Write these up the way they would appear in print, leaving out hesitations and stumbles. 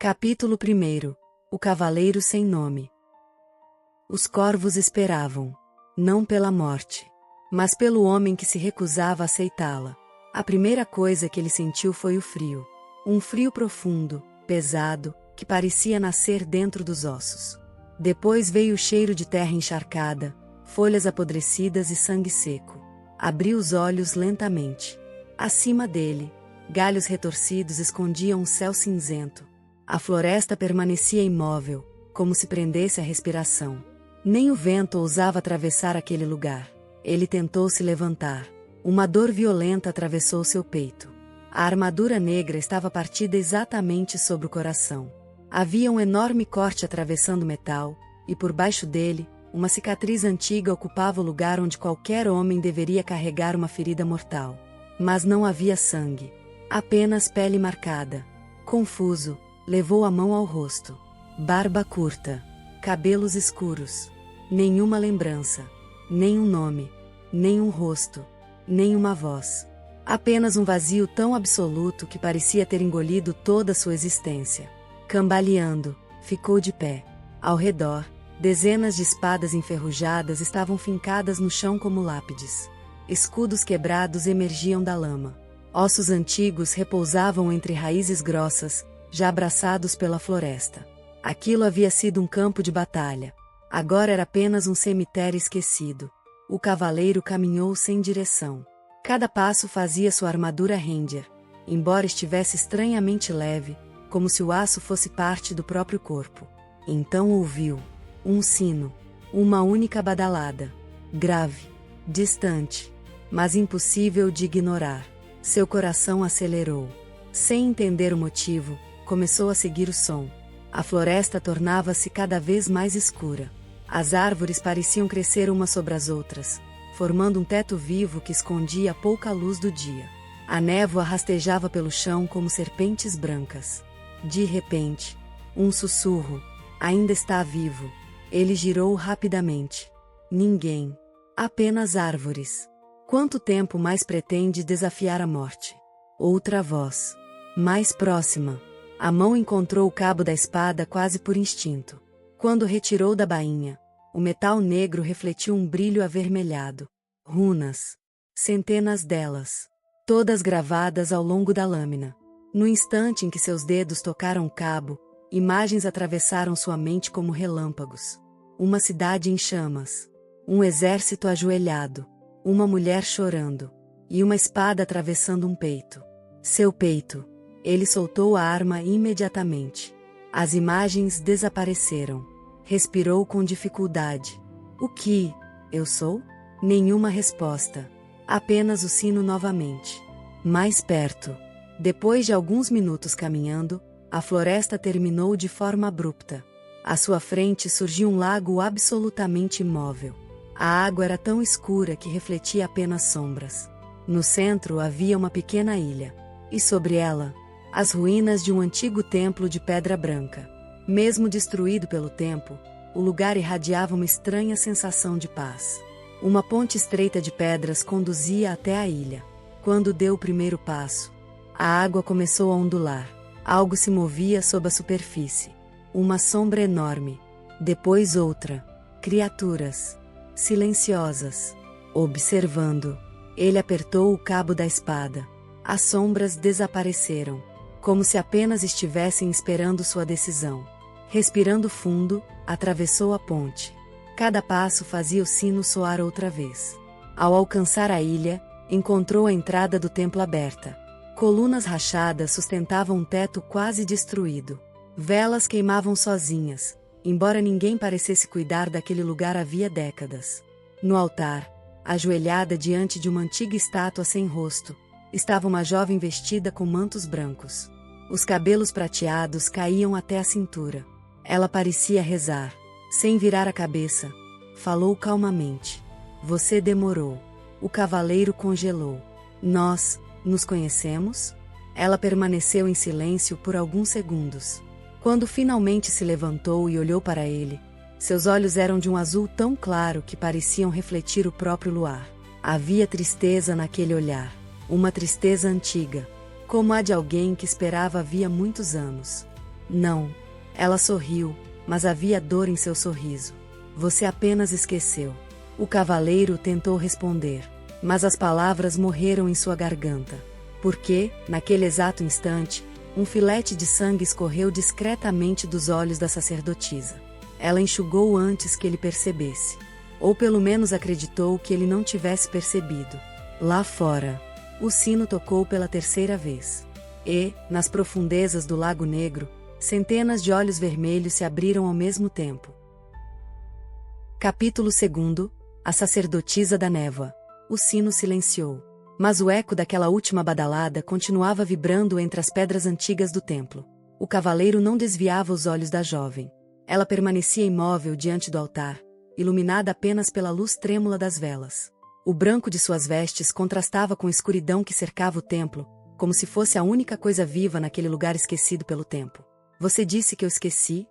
Capítulo 1. O Cavaleiro Sem Nome. Os corvos esperavam, não pela morte, mas pelo homem que se recusava a aceitá-la. A primeira coisa que ele sentiu foi o frio. Um frio profundo, pesado, que parecia nascer dentro dos ossos. Depois veio o cheiro de terra encharcada, folhas apodrecidas e sangue seco. Abriu os olhos lentamente. Acima dele, galhos retorcidos escondiam um céu cinzento. A floresta permanecia imóvel, como se prendesse a respiração. Nem o vento ousava atravessar aquele lugar. Ele tentou se levantar. Uma dor violenta atravessou seu peito. A armadura negra estava partida exatamente sobre o coração. Havia um enorme corte atravessando o metal, e por baixo dele, uma cicatriz antiga ocupava o lugar onde qualquer homem deveria carregar uma ferida mortal. Mas não havia sangue. Apenas pele marcada. Confuso, levou a mão ao rosto. Barba curta. Cabelos escuros. Nenhuma lembrança. Nem um nome. Nem um rosto. Nem uma voz. Apenas um vazio tão absoluto que parecia ter engolido toda sua existência. Cambaleando, ficou de pé. Ao redor, dezenas de espadas enferrujadas estavam fincadas no chão como lápides. Escudos quebrados emergiam da lama. Ossos antigos repousavam entre raízes grossas, já abraçados pela floresta. Aquilo havia sido um campo de batalha. Agora era apenas um cemitério esquecido. O cavaleiro caminhou sem direção. Cada passo fazia sua armadura ranger, embora estivesse estranhamente leve, como se o aço fosse parte do próprio corpo. Então ouviu um sino, uma única badalada, grave, distante, mas impossível de ignorar. Seu coração acelerou. Sem entender o motivo, começou a seguir o som. A floresta tornava-se cada vez mais escura. As árvores pareciam crescer umas sobre as outras, formando um teto vivo que escondia a pouca luz do dia. A névoa rastejava pelo chão como serpentes brancas. De repente, um sussurro. Ainda está vivo. Ele girou rapidamente. Ninguém. Apenas árvores. Quanto tempo mais pretende desafiar a morte? Outra voz. Mais próxima. A mão encontrou o cabo da espada quase por instinto. Quando retirou da bainha, o metal negro refletiu um brilho avermelhado. Runas. Centenas delas. Todas gravadas ao longo da lâmina. No instante em que seus dedos tocaram o cabo, imagens atravessaram sua mente como relâmpagos. Uma cidade em chamas. Um exército ajoelhado. Uma mulher chorando. E uma espada atravessando um peito. Seu peito. Ele soltou a arma imediatamente. As imagens desapareceram. Respirou com dificuldade. O que eu sou? Nenhuma resposta. Apenas o sino novamente. Mais perto. Depois de alguns minutos caminhando, a floresta terminou de forma abrupta. À sua frente surgiu um lago absolutamente imóvel. A água era tão escura que refletia apenas sombras. No centro havia uma pequena ilha. E sobre ela, as ruínas de um antigo templo de pedra branca. Mesmo destruído pelo tempo, o lugar irradiava uma estranha sensação de paz. Uma ponte estreita de pedras conduzia até a ilha. Quando deu o primeiro passo, a água começou a ondular. Algo se movia sob a superfície. Uma sombra enorme. Depois outra. Criaturas. Silenciosas. Observando. Ele apertou o cabo da espada. As sombras desapareceram. Como se apenas estivessem esperando sua decisão. Respirando fundo, atravessou a ponte. Cada passo fazia o sino soar outra vez. Ao alcançar a ilha, encontrou a entrada do templo aberta. Colunas rachadas sustentavam um teto quase destruído. Velas queimavam sozinhas, embora ninguém parecesse cuidar daquele lugar havia décadas. No altar, ajoelhada diante de uma antiga estátua sem rosto, estava uma jovem vestida com mantos brancos. Os cabelos prateados caíam até a cintura. Ela parecia rezar. Sem virar a cabeça, falou calmamente. Você demorou. O cavaleiro congelou. Nós nos conhecemos? Ela permaneceu em silêncio por alguns segundos. Quando finalmente se levantou e olhou para ele, seus olhos eram de um azul tão claro que pareciam refletir o próprio luar. Havia tristeza naquele olhar. Uma tristeza antiga, como a de alguém que esperava havia muitos anos. Não. Ela sorriu, mas havia dor em seu sorriso. Você apenas esqueceu. O cavaleiro tentou responder, mas as palavras morreram em sua garganta. Porque, naquele exato instante, um filete de sangue escorreu discretamente dos olhos da sacerdotisa. Ela enxugou antes que ele percebesse. Ou pelo menos acreditou que ele não tivesse percebido. Lá fora, o sino tocou pela terceira vez. E, nas profundezas do Lago Negro, centenas de olhos vermelhos se abriram ao mesmo tempo. Capítulo 2. A sacerdotisa da névoa. O sino silenciou. Mas o eco daquela última badalada continuava vibrando entre as pedras antigas do templo. O cavaleiro não desviava os olhos da jovem. Ela permanecia imóvel diante do altar, iluminada apenas pela luz trêmula das velas. O branco de suas vestes contrastava com a escuridão que cercava o templo, como se fosse a única coisa viva naquele lugar esquecido pelo tempo. Você disse que eu esqueci?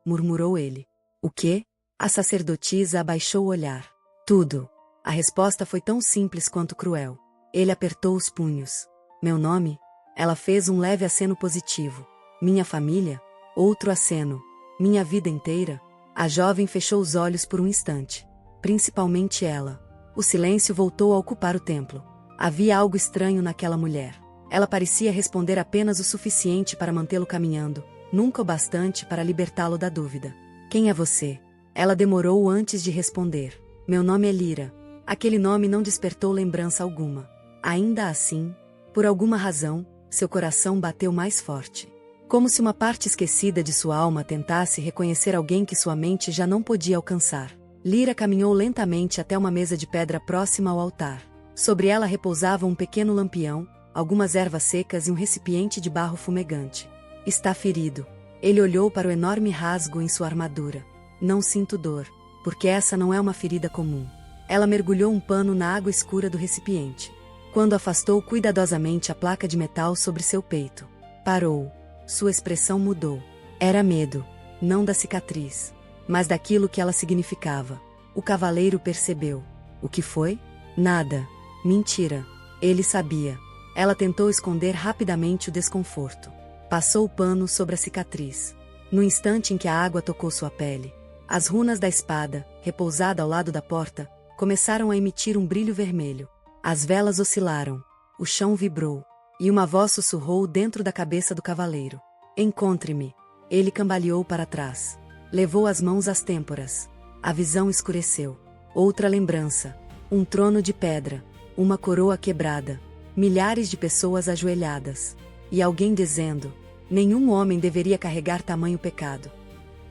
Murmurou ele. O quê? A sacerdotisa abaixou o olhar. Tudo. A resposta foi tão simples quanto cruel. Ele apertou os punhos. Meu nome? Ela fez um leve aceno positivo. Minha família? Outro aceno. Minha vida inteira? A jovem fechou os olhos por um instante. Principalmente ela. O silêncio voltou a ocupar o templo. Havia algo estranho naquela mulher. Ela parecia responder apenas o suficiente para mantê-lo caminhando, nunca o bastante para libertá-lo da dúvida. Quem é você? Ela demorou antes de responder. Meu nome é Lyra. Aquele nome não despertou lembrança alguma. Ainda assim, por alguma razão, seu coração bateu mais forte. Como se uma parte esquecida de sua alma tentasse reconhecer alguém que sua mente já não podia alcançar. Lyra caminhou lentamente até uma mesa de pedra próxima ao altar. Sobre ela repousava um pequeno lampião, algumas ervas secas e um recipiente de barro fumegante. Está ferido. Ele olhou para o enorme rasgo em sua armadura. Não sinto dor, porque essa não é uma ferida comum. Ela mergulhou um pano na água escura do recipiente. Quando afastou cuidadosamente a placa de metal sobre seu peito, parou. Sua expressão mudou. Era medo, não da cicatriz, mas daquilo que ela significava. O cavaleiro percebeu. O que foi? Nada. Mentira. Ele sabia. Ela tentou esconder rapidamente o desconforto. Passou o pano sobre a cicatriz. No instante em que a água tocou sua pele, as runas da espada, repousada ao lado da porta, começaram a emitir um brilho vermelho. As velas oscilaram. O chão vibrou. E uma voz sussurrou dentro da cabeça do cavaleiro. Encontre-me. Ele cambaleou para trás. Levou as mãos às têmporas. A visão escureceu. Outra lembrança. Um trono de pedra. Uma coroa quebrada. Milhares de pessoas ajoelhadas. E alguém dizendo: nenhum homem deveria carregar tamanho pecado.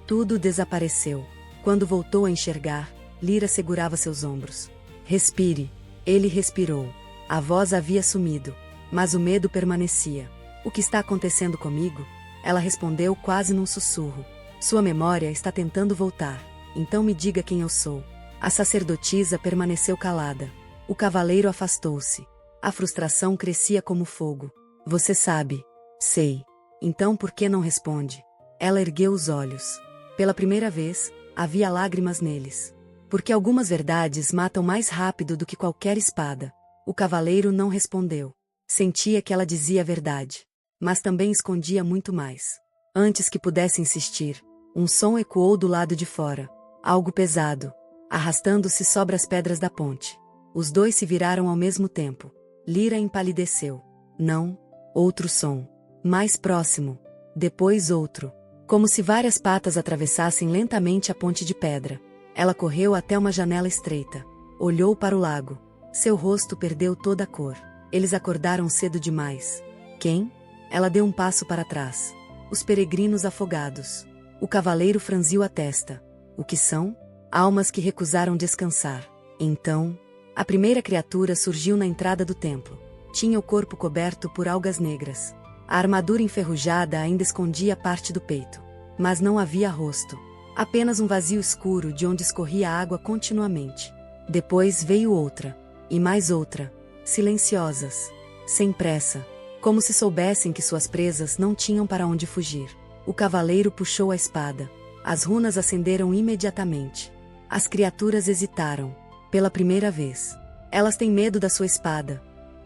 Tudo desapareceu. Quando voltou a enxergar, Lyra segurava seus ombros. Respire. Ele respirou. A voz havia sumido. Mas o medo permanecia. O que está acontecendo comigo? Ela respondeu quase num sussurro. Sua memória está tentando voltar. Então me diga quem eu sou. A sacerdotisa permaneceu calada. O cavaleiro afastou-se. A frustração crescia como fogo. Você sabe. Sei. Então por que não responde? Ela ergueu os olhos. Pela primeira vez, havia lágrimas neles. Porque algumas verdades matam mais rápido do que qualquer espada. O cavaleiro não respondeu. Sentia que ela dizia a verdade. Mas também escondia muito mais. Antes que pudesse insistir, um som ecoou do lado de fora. Algo pesado. Arrastando-se sobre as pedras da ponte. Os dois se viraram ao mesmo tempo. Lyra empalideceu. Não. Outro som. Mais próximo. Depois outro. Como se várias patas atravessassem lentamente a ponte de pedra. Ela correu até uma janela estreita. Olhou para o lago. Seu rosto perdeu toda a cor. Eles acordaram cedo demais. Quem? Ela deu um passo para trás. Os peregrinos afogados. O cavaleiro franziu a testa. O que são? Almas que recusaram descansar. Então, a primeira criatura surgiu na entrada do templo. Tinha o corpo coberto por algas negras. A armadura enferrujada ainda escondia parte do peito. Mas não havia rosto. Apenas um vazio escuro de onde escorria água continuamente. Depois veio outra. E mais outra. Silenciosas. Sem pressa. Como se soubessem que suas presas não tinham para onde fugir. O cavaleiro puxou a espada. As runas acenderam imediatamente. As criaturas hesitaram. Pela primeira vez. Elas têm medo da sua espada.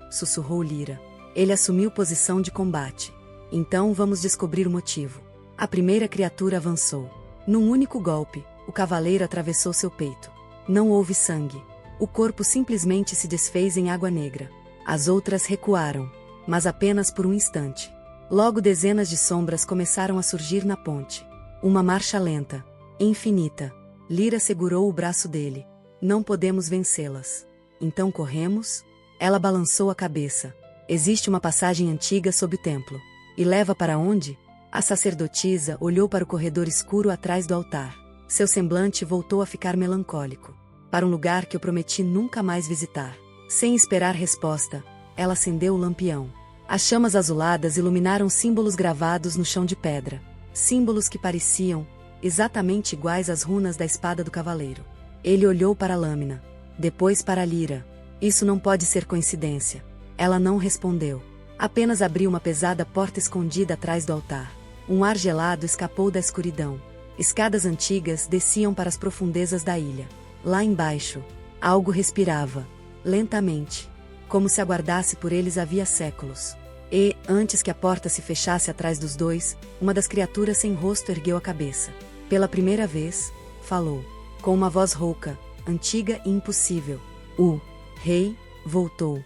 Sussurrou Lyra. Ele assumiu posição de combate. Então vamos descobrir o motivo. A primeira criatura avançou. Num único golpe, o cavaleiro atravessou seu peito. Não houve sangue. O corpo simplesmente se desfez em água negra. As outras recuaram, mas apenas por um instante. Logo dezenas de sombras começaram a surgir na ponte. Uma marcha lenta, infinita. Lyra segurou o braço dele. Não podemos vencê-las. Então corremos? Ela balançou a cabeça. Existe uma passagem antiga sob o templo. E leva para onde? A sacerdotisa olhou para o corredor escuro atrás do altar. Seu semblante voltou a ficar melancólico. Para um lugar que eu prometi nunca mais visitar. Sem esperar resposta, ela acendeu o lampião. As chamas azuladas iluminaram símbolos gravados no chão de pedra. Símbolos que pareciam exatamente iguais às runas da espada do cavaleiro. Ele olhou para a lâmina. Depois para Lyra. Isso não pode ser coincidência. Ela não respondeu. Apenas abriu uma pesada porta escondida atrás do altar. Um ar gelado escapou da escuridão. Escadas antigas desciam para as profundezas da ilha. Lá embaixo, algo respirava. Lentamente. Como se aguardasse por eles havia séculos. E, antes que a porta se fechasse atrás dos dois, uma das criaturas sem rosto ergueu a cabeça. Pela primeira vez, falou. Com uma voz rouca, antiga e impossível. O rei voltou.